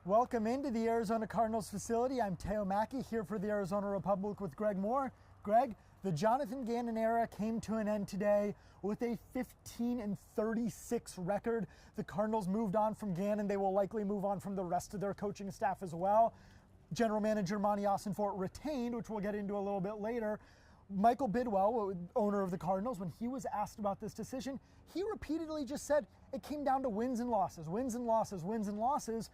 Welcome into the Arizona Cardinals facility. I'm Theo, Mackie, here for the Arizona Republic with Greg Moore. Greg, the Jonathan Gannon era came to an end today with a 15-36 record. The Cardinals moved on from Gannon. They will likely move on from the rest of their coaching staff as well. General Manager Monty Austinfort retained, which we'll get into a little bit later. Michael Bidwell, owner of the Cardinals, when he was asked about this decision, he repeatedly just said it came down to wins and losses, wins and losses, wins and losses.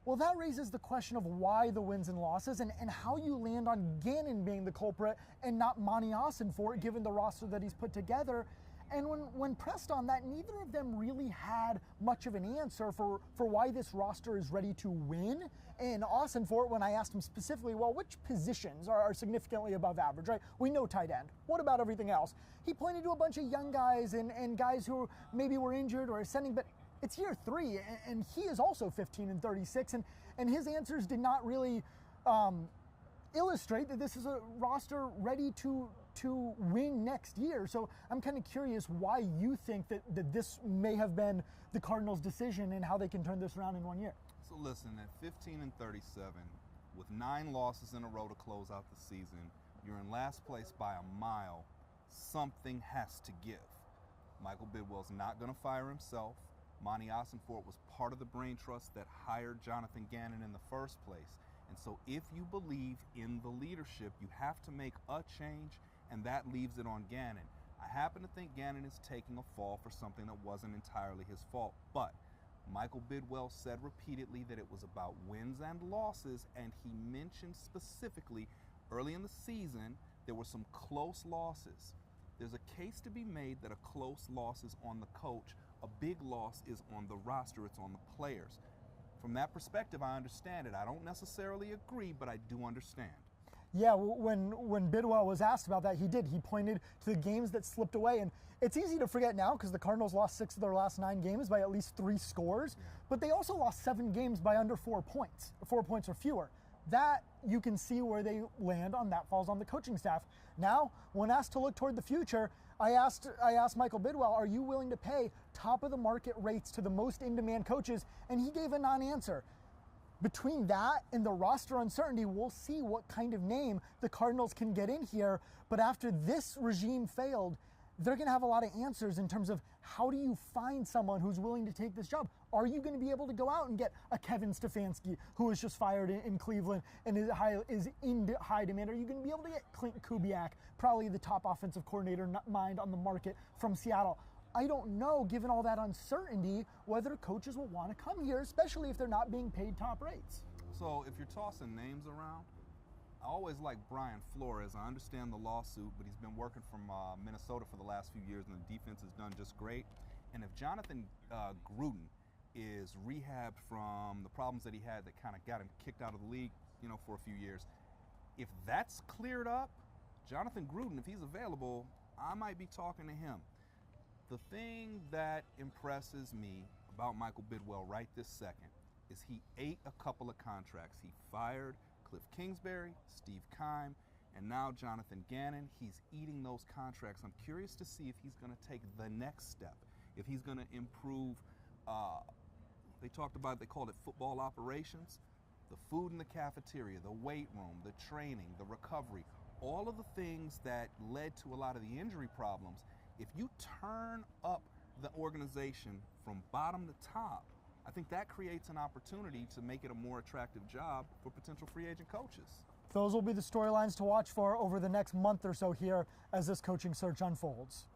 Well, that raises the question of why the wins and losses and how you land on Gannon being the culprit and not Monty Austinfort, given the roster that he's put together. And when pressed on that, neither of them really had much of an answer for why this roster is ready to win. And Austinfort, when I asked him specifically, well, which positions are significantly above average, right? We know tight end. What about everything else? He pointed to a bunch of young guys and guys who maybe were injured or ascending, but it's year three, and he is also 15-36, and his answers did not really illustrate that this is a roster ready to win next year. So I'm kind of curious why you think that this may have been the Cardinals' decision and how they can turn this around in 1 year. So listen, at 15-37, with 9 losses in a row to close out the season, you're in last place by a mile. Something has to give. Michael Bidwell's not going to fire himself. Monty Austinfort was part of the brain trust that hired Jonathan Gannon in the first place. And so if you believe in the leadership, you have to make a change, and that leaves it on Gannon. I happen to think Gannon is taking a fall for something that wasn't entirely his fault, but Michael Bidwell said repeatedly that it was about wins and losses, and he mentioned specifically early in the season there were some close losses. There's a case to be made that a close loss is on the coach. A big loss is on the roster. It's on the players. From that perspective, I understand it. I don't necessarily agree, but I do understand. Yeah, when Bidwell was asked about that, he did. He pointed to the games that slipped away. And it's easy to forget now because the Cardinals lost 6 of their last 9 games by at least 3 scores. But they also lost 7 games by under 4 points, 4 points or fewer. That you can see where they land on. That falls on the coaching staff. Now, when asked to look toward the future, I asked Michael Bidwell, are you willing to pay top of the market rates to the most in-demand coaches? And he gave a non-answer. Between that and the roster uncertainty, we'll see what kind of name the Cardinals can get in here. But after this regime failed, they're going to have a lot of answers in terms of how do you find someone who's willing to take this job? Are you going to be able to go out and get a Kevin Stefanski, who was just fired in Cleveland and is in high demand? Are you going to be able to get Clint Kubiak, probably the top offensive coordinator mind on the market from Seattle? I don't know, given all that uncertainty, whether coaches will want to come here, especially if they're not being paid top rates. So if you're tossing names around, I always like Brian Flores. I understand the lawsuit, but he's been working from Minnesota for the last few years, and the defense has done just great. And if Jonathan Gruden is rehabbed from the problems that he had that kind of got him kicked out of the league, for a few years, if that's cleared up, Jonathan Gruden, if he's available, I might be talking to him. The thing that impresses me about Michael Bidwell right this second is he ate a couple of contracts. He fired Cliff Kingsbury, Steve Keim, and now Jonathan Gannon. He's eating those contracts. I'm curious to see if he's going to take the next step, if he's going to improve. They called it football operations, the food in the cafeteria, the weight room, the training, the recovery, all of the things that led to a lot of the injury problems. If you turn up the organization from bottom to top, I think that creates an opportunity to make it a more attractive job for potential free agent coaches. Those will be the storylines to watch for over the next month or so here as this coaching search unfolds.